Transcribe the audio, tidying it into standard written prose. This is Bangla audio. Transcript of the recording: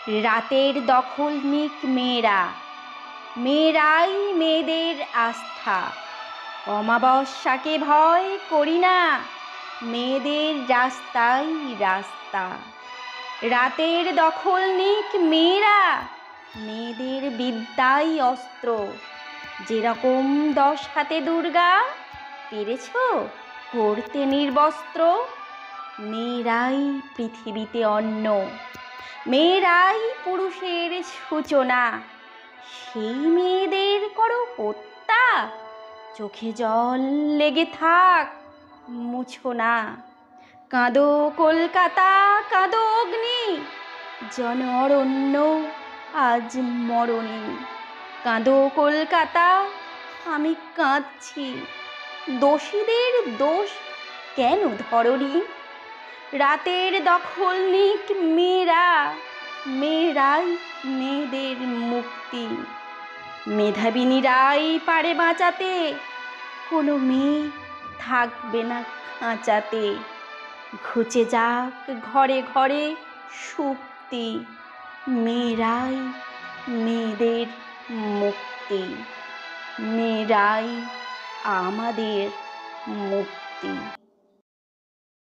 রাতের দখল নিক মেয়েরা, মেয়েরাই মেয়েদের আস্থা। অমাবস্যাকে ভয় করি না, মেয়েদের রাস্তাই রাস্তা। রাতের দখল নিক মেয়েরা, মেয়েদের বিদ্যাই অস্ত্র। যেরকম 10 হাতে দুর্গা, পেরেছ করতে নির্বস্ত্র। মেয়েরাই পৃথিবীতে অন্ন, মেয়েরাই পুরুষের সূচনা। সেই মেয়েদের করো হত্যা, চোখে জল লেগে থাক মুছো না। কাঁদো কলকাতা, কাঁদো অগ্নি, জন অরণ্য আজ মরণী। কাঁদো কলকাতা, আমি কাঁদছি, দোষীদের দোষ কেন ধরনি? রাতের দখল নিক মেয়েরা, মেয়েরাই মেয়েদের মুক্তি। মেধাবিনীরাই পারে বাঁচাতে, কোনো মেয়ে থাকবে না খাঁচাতে। ঘুচে যাক ঘরে ঘরে সুপ্তি, মেয়েরাই মেয়েদের মুক্তি। মেয়েরাই আমাদের মুক্তি।